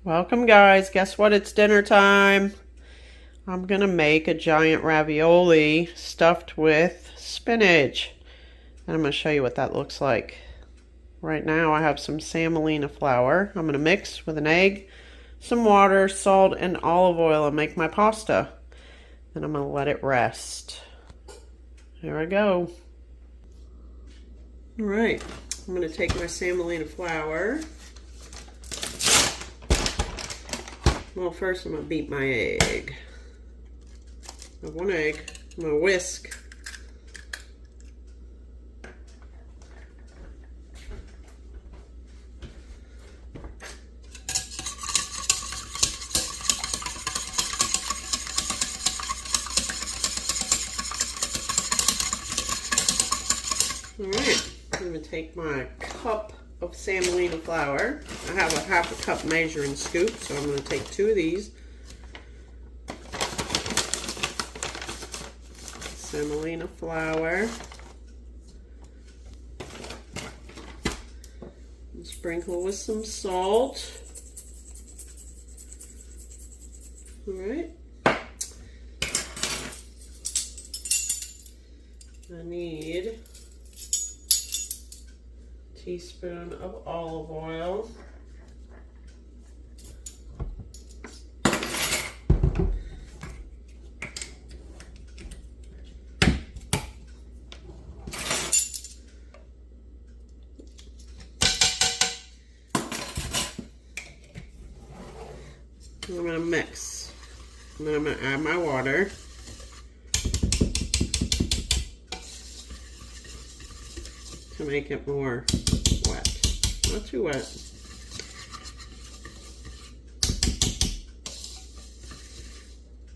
Welcome guys, guess what? It's dinner time. I'm gonna make a giant ravioli stuffed with spinach. And I'm gonna show you what that looks like. Right now I have some semolina flour. I'm gonna mix with an egg, some water, salt, and olive oil and make my pasta. And I'm gonna let it rest. Here I go. All right, I'm gonna take my semolina flour. Well, first I'm going to beat my egg. I have one egg. I'm going to whisk. Alright, I'm going to take my cup of semolina flour. I have a half a cup measuring scoop, so I'm going to take 2 of these. Semolina flour. And sprinkle with some salt. Alright. I need teaspoon of olive oil. I'm going to mix. And then I'm going to add my water. To make it more wet. Not too wet.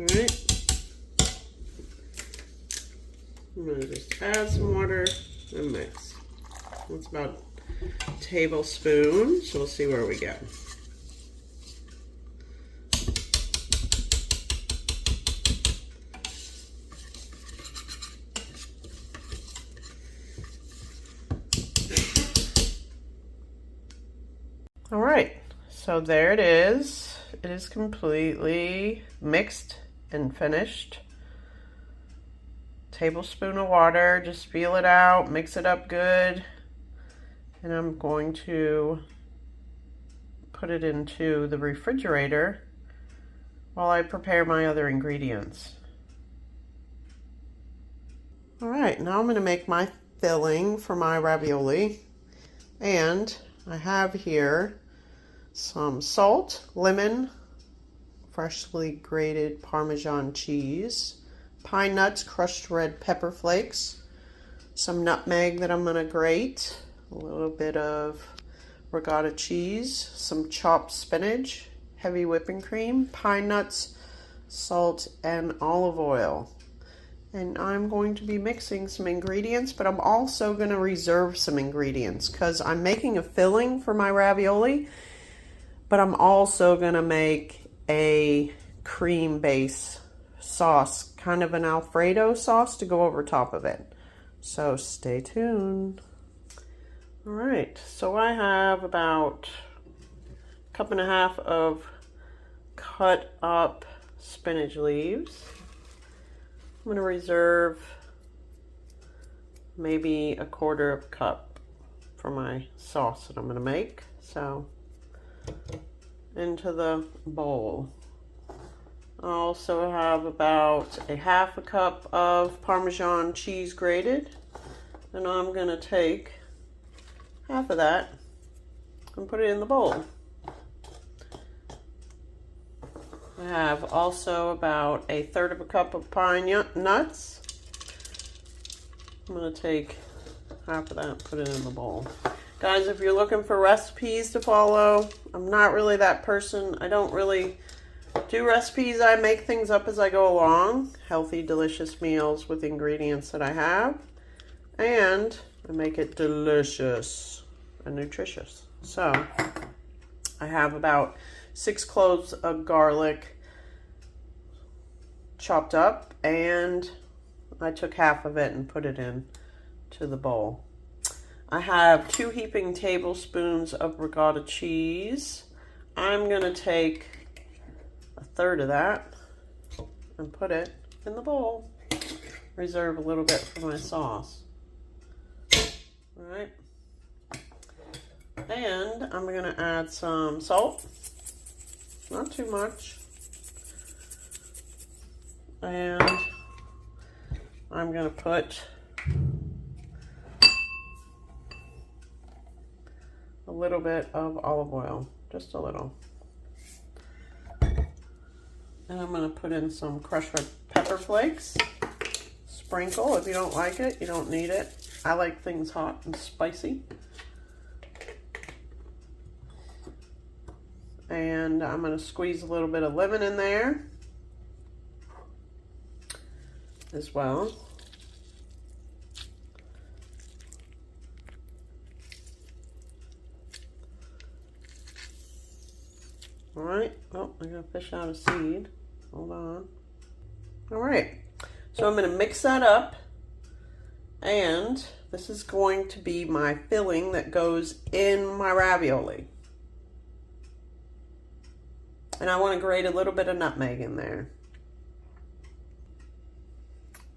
Alright. I'm going to just add some water and mix. That's about a tablespoon, so we'll see where we go. All right, so there it is. It is completely mixed and finished. Tablespoon of water, just feel it out, mix it up good. And I'm going to put it into the refrigerator while I prepare my other ingredients. All right, now I'm going to make my filling for my ravioli. And I have here some salt, lemon, freshly grated Parmesan cheese, pine nuts, crushed red pepper flakes, some nutmeg that I'm going to grate, a little bit of ricotta cheese, some chopped spinach, heavy whipping cream, pine nuts, salt, and olive oil. And I'm going to be mixing some ingredients, but I'm also going to reserve some ingredients because I'm making a filling for my ravioli, but I'm also going to make a cream base sauce, kind of an Alfredo sauce to go over top of it. So stay tuned. All right, so I have about a cup and a half of cut up spinach leaves. I'm going to reserve maybe a quarter of a cup for my sauce that I'm going to make. So into the bowl. I also have about a half a cup of Parmesan cheese grated. And I'm going to take half of that and put it in the bowl. I have also about a third of a cup of pine nuts. I'm going to take half of that and put it in the bowl. Guys, if you're looking for recipes to follow, I'm not really that person. I don't really do recipes. I make things up as I go along. Healthy, delicious meals with ingredients that I have. And I make it delicious and nutritious. So I have about 6 cloves of garlic chopped up, and I took half of it and put it in to the bowl. I have 2 heaping tablespoons of ricotta cheese. I'm gonna take a third of that and put it in the bowl. Reserve a little bit for my sauce. All right. And I'm gonna add some salt, not too much. And I'm gonna put a little bit of olive oil, just a little. And I'm gonna put in some crushed red pepper flakes. Sprinkle. If you don't like it, you don't need it. I like things hot and spicy. And I'm gonna squeeze a little bit of lemon in there as well. All right, oh, I gotta fish out a seed. Hold on. All right, so I'm gonna mix that up, and this is going to be my filling that goes in my ravioli. And I wanna grate a little bit of nutmeg in there.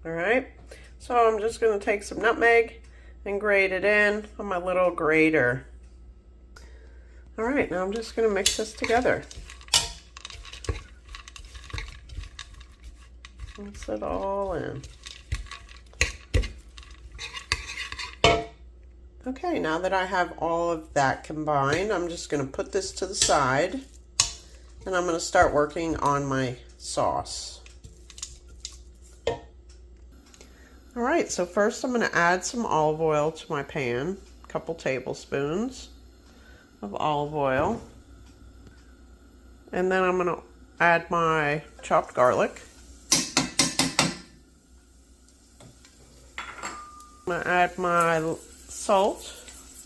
All right, so I'm just gonna take some nutmeg and grate it in on my little grater. All right, now I'm just gonna mix this together. Mix it all in. Okay, now that I have all of that combined, I'm just gonna put this to the side and I'm gonna start working on my sauce. All right, so first I'm gonna add some olive oil to my pan, a couple tablespoons of olive oil. And then I'm gonna add my chopped garlic. I'm gonna add my salt,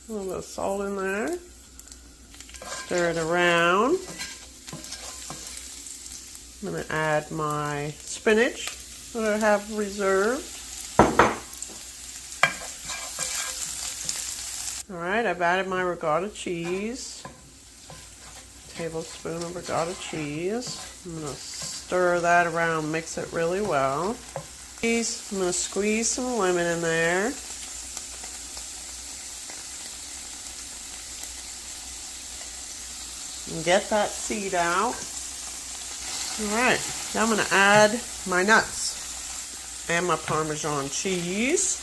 a little bit of salt in there. Stir it around. I'm gonna add my spinach that I have reserved. All right, I've added my ricotta cheese. Tablespoon of ricotta cheese. I'm gonna stir that around, mix it really well. I'm gonna squeeze some lemon in there. And get that seed out. All right, now I'm gonna add my nuts and my Parmesan cheese.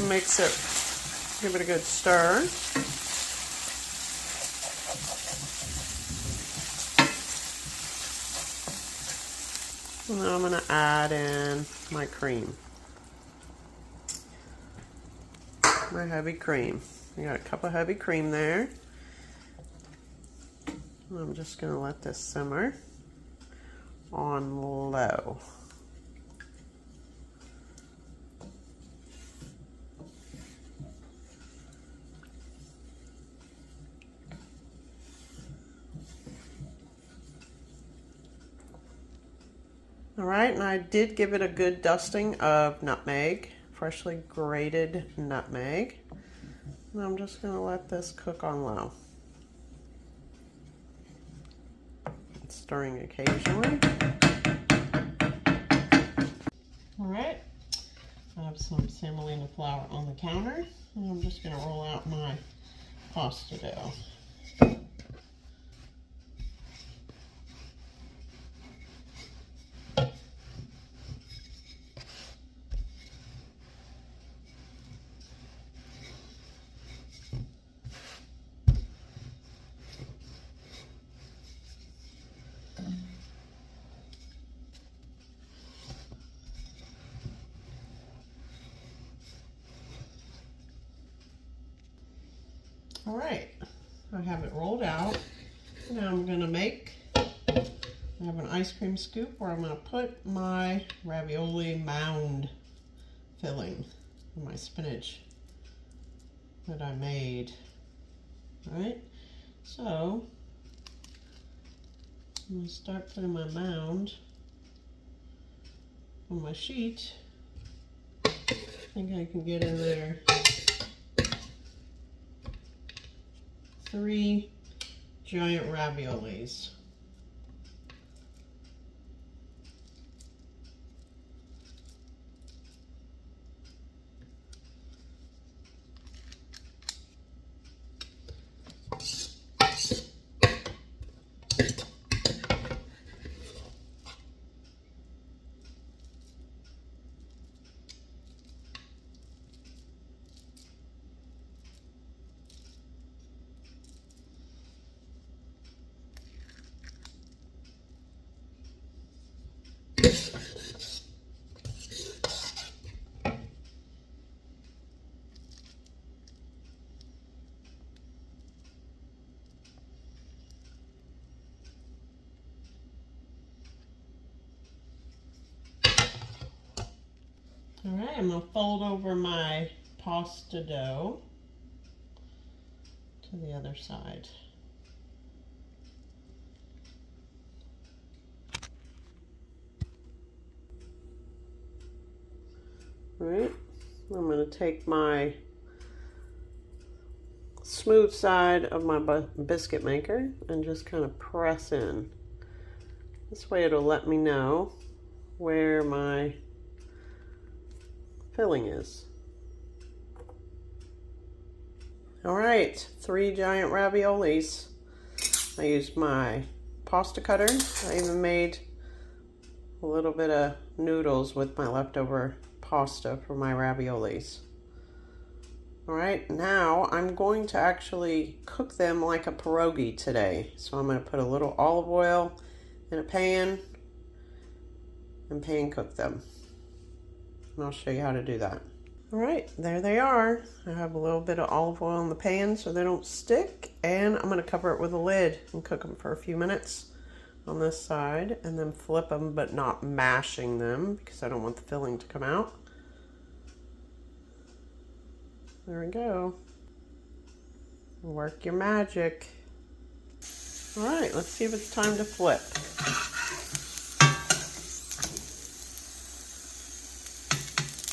Mix it, give it a good stir. And then I'm gonna add in my cream. My heavy cream. I got a cup of heavy cream there. I'm just gonna let this simmer on low. All right, and I did give it a good dusting of nutmeg, freshly grated nutmeg. And I'm just gonna let this cook on low. Stirring occasionally. All right, I have some semolina flour on the counter, and I'm just gonna roll out my pasta dough. All right, I have it rolled out. Now I'm gonna I have an ice cream scoop where I'm gonna put my ravioli mound filling for my spinach that I made. All right, so I'm gonna start putting my mound on my sheet. I think I can get in there 3 giant raviolis. All right, I'm going to fold over my pasta dough to the other side. All right, I'm going to take my smooth side of my biscuit maker and just kind of press in. This way it'll let me know where my filling is. All right, 3 giant raviolis. I used my pasta cutter. I even made a little bit of noodles with my leftover pasta for my raviolis. All right, now I'm going to actually cook them like a pierogi today. So I'm going to put a little olive oil in a pan and pan cook them. And I'll show you how to do that. All right, there they are. I have a little bit of olive oil in the pan so they don't stick, and I'm going to cover it with a lid and cook them for a few minutes on this side, and then flip them, but not mashing them because I don't want the filling to come out. There we go. Work your magic. All right, let's see if it's time to flip.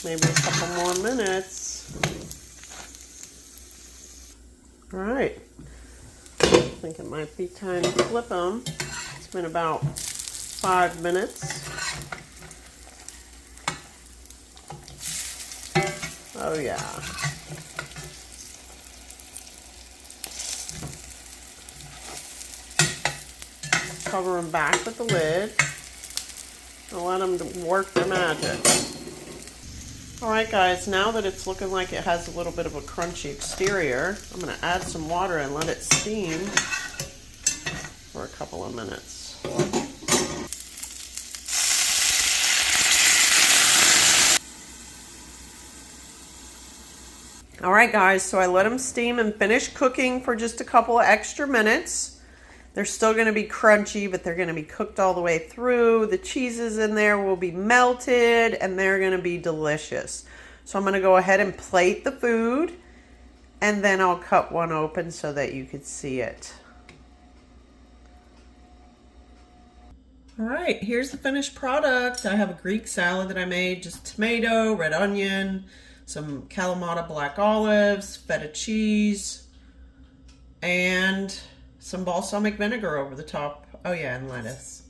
Maybe a couple more minutes. All right, I think it might be time to flip them. It's been about 5 minutes. Oh yeah. Cover them back with the lid and let them work their magic. All right, guys, now that it's looking like it has a little bit of a crunchy exterior, I'm going to add some water and let it steam for a couple of minutes. All right, guys, so I let them steam and finish cooking for just a couple of extra minutes. They're still going to be crunchy, but they're going to be cooked all the way through. The cheeses in there will be melted, and they're going to be delicious. So I'm going to go ahead and plate the food, and then I'll cut one open so that you could see it. All right, here's the finished product. I have a Greek salad that I made, just tomato, red onion, some Kalamata black olives, feta cheese, and some balsamic vinegar over the top. Oh yeah, and lettuce.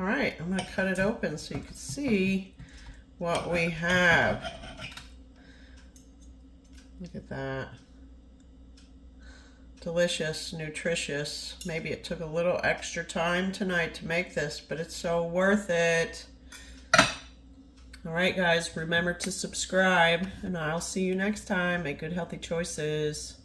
All right, I'm gonna cut it open so you can see what we have. Look at that. Delicious, nutritious. Maybe it took a little extra time tonight to make this, but it's so worth it. All right, guys, remember to subscribe, and I'll see you next time. Make good, healthy choices.